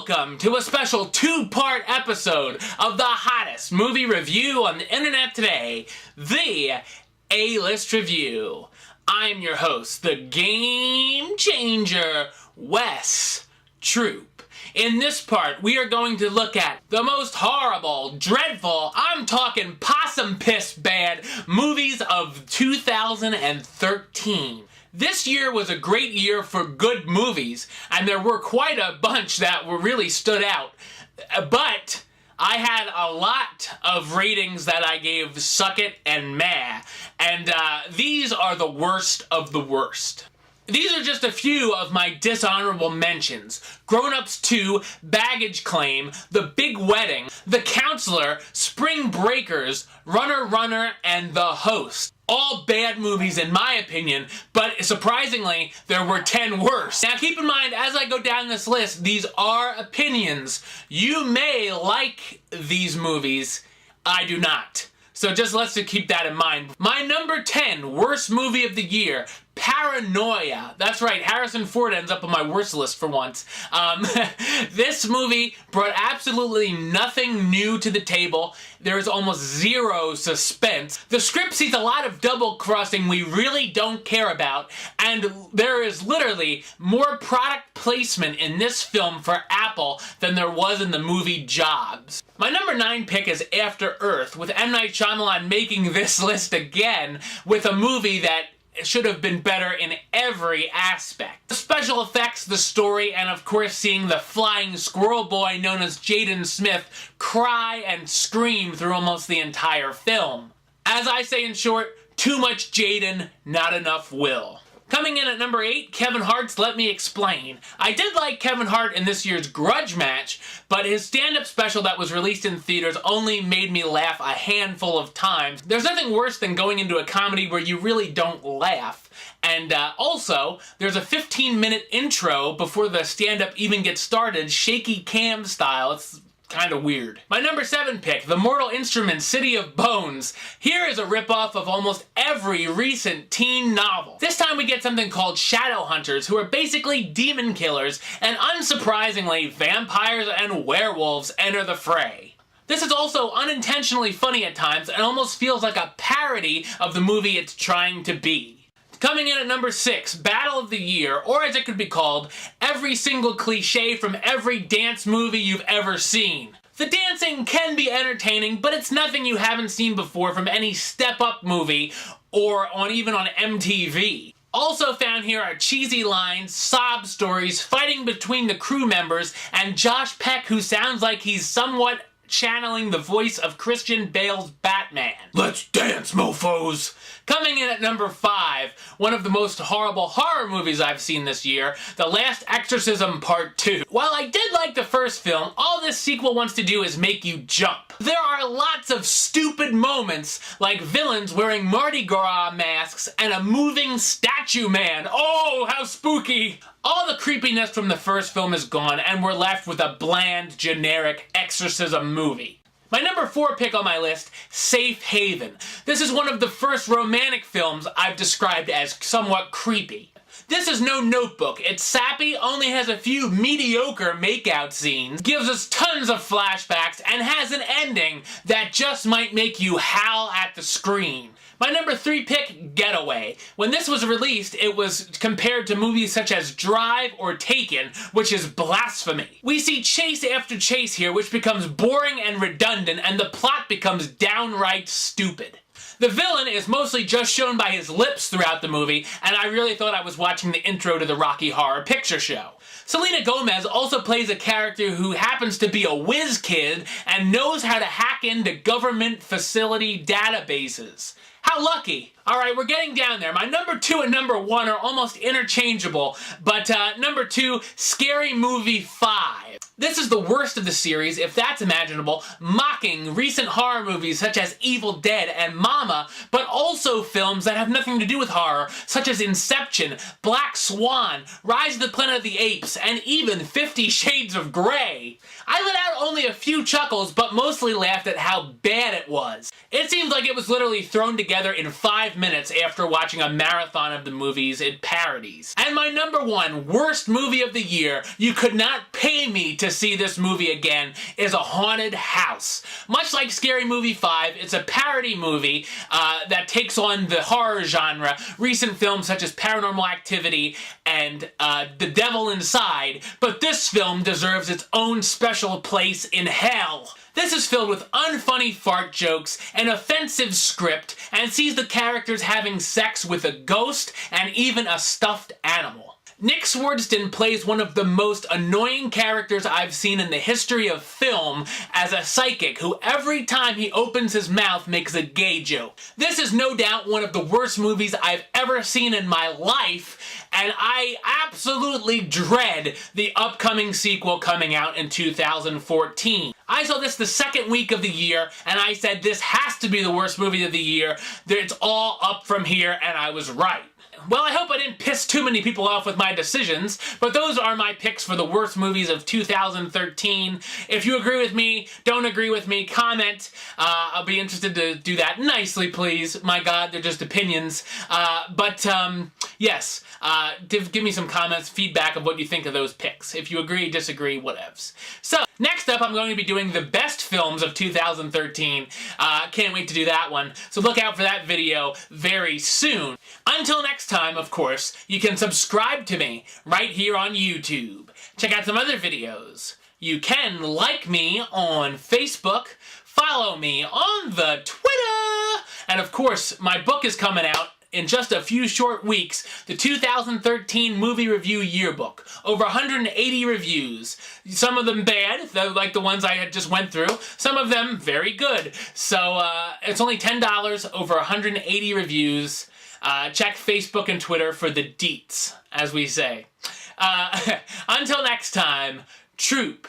Welcome to a special two-part episode of the hottest movie review on the internet today, the A-List Review. I'm your host, the Game Changer, Wes Troop. In this part, we are going to look at the most horrible, dreadful, I'm talking possum piss bad movies of 2013. This year was a great year for good movies, and there were quite a bunch that really stood out. But I had a lot of ratings that I gave suck it and meh, and these are the worst of the worst. These are just a few of my dishonorable mentions. Grown Ups 2, Baggage Claim, The Big Wedding, The Counselor, Spring Breakers, Runner Runner, and The Host. All bad movies in my opinion, but surprisingly, there were 10 worse. Now keep in mind, as I go down this list, these are opinions. You may like these movies, I do not. So just let's keep that in mind. My number 10 worst movie of the year, Paranoia. That's right, Harrison Ford ends up on my worst list for once. This movie brought absolutely nothing new to the table. There is almost zero suspense. The script sees a lot of double crossing we really don't care about, and there is literally more product placement in this film for Apple than there was in the movie Jobs. My number 9 pick is After Earth, with M. Night Shyamalan making this list again with a movie that should have been better in every aspect. The special effects, the story, and of course seeing the flying squirrel boy known as Jaden Smith cry and scream through almost the entire film. As I say in short, too much Jaden, not enough Will. Coming in at number 8, Kevin Hart's Let Me Explain. I did like Kevin Hart in this year's Grudge Match, but his stand-up special that was released in theaters only made me laugh a handful of times. There's nothing worse than going into a comedy where you really don't laugh. And also, there's a 15-minute intro before the stand-up even gets started, shaky cam style. It's kind of weird. My number 7 pick, The Mortal Instruments, City of Bones. Here is a ripoff of almost every recent teen novel. This time we get something called shadow hunters, who are basically demon killers, and unsurprisingly, vampires and werewolves enter the fray. This is also unintentionally funny at times and almost feels like a parody of the movie it's trying to be. Coming in at number 6, Battle of the Year, or as it could be called, every single cliche from every dance movie you've ever seen. The dancing can be entertaining, but it's nothing you haven't seen before from any step-up movie or even on MTV. Also found here are cheesy lines, sob stories, fighting between the crew members, and Josh Peck, who sounds like he's somewhat channeling the voice of Christian Bale's Batman. Let's dance, mofos! Coming in at number 5, one of the most horrible horror movies I've seen this year, The Last Exorcism Part 2. While I did like the first film, all this sequel wants to do is make you jump. There are lots of stupid moments, like villains wearing Mardi Gras masks and a moving statue man. Oh, how spooky! All the creepiness from the first film is gone, and we're left with a bland, generic exorcism movie. My number 4 pick on my list, Safe Haven. This is one of the first romantic films I've described as somewhat creepy. This is no Notebook. It's sappy, only has a few mediocre makeout scenes, gives us tons of flashbacks, and has an ending that just might make you howl at the screen. My number 3 pick, Getaway. When this was released, it was compared to movies such as Drive or Taken, which is blasphemy. We see chase after chase here, which becomes boring and redundant, and the plot becomes downright stupid. The villain is mostly just shown by his lips throughout the movie, and I really thought I was watching the intro to the Rocky Horror Picture Show. Selena Gomez also plays a character who happens to be a whiz kid and knows how to hack into government facility databases. How lucky! Alright, we're getting down there. My number 2 and number 1 are almost interchangeable, but number 2, Scary Movie 5. This is the worst of the series, if that's imaginable, mocking recent horror movies such as Evil Dead and Mama, but also films that have nothing to do with horror, such as Inception, Black Swan, Rise of the Planet of the Apes, and even 50 Shades of Grey. I let out only a few chuckles, but mostly laughed at how bad it was. It seems like it was literally thrown together in 5 minutes after watching a marathon of the movies it parodies. And my number 1 worst movie of the year, you could not pay me to to see this movie again is a haunted house. Much like Scary Movie 5, it's a parody movie that takes on the horror genre. Recent films such as Paranormal Activity and The Devil Inside, but this film deserves its own special place in hell. This is filled with unfunny fart jokes, an offensive script, and sees the characters having sex with a ghost and even a stuffed animal. Nick Swardson plays one of the most annoying characters I've seen in the history of film as a psychic who every time he opens his mouth makes a gay joke. This is no doubt one of the worst movies I've ever seen in my life, and I absolutely dread the upcoming sequel coming out in 2014. I saw this the second week of the year, and I said this has to be the worst movie of the year. It's all up from here, and I was right. Well, I hope I didn't piss too many people off with my decisions, but those are my picks for the worst movies of 2013. If you agree with me, don't agree with me, comment. I'll be interested to do that nicely, please. My God, they're just opinions. Yes, give me some comments, feedback of what you think of those picks. If you agree, disagree, whatevs. So, next up, I'm going to be doing the best films of 2013. Can't wait to do that one. So look out for that video very soon. Until next time, of course, you can subscribe to me right here on YouTube. Check out some other videos. You can like me on Facebook, follow me on the Twitter, and of course, my book is coming out in just a few short weeks, the 2013 Movie Review Yearbook. Over 180 reviews. Some of them bad, like the ones I had just went through. Some of them very good. So it's only $10, over 180 reviews. Check Facebook and Twitter for the deets, as we say. Until next time, troop.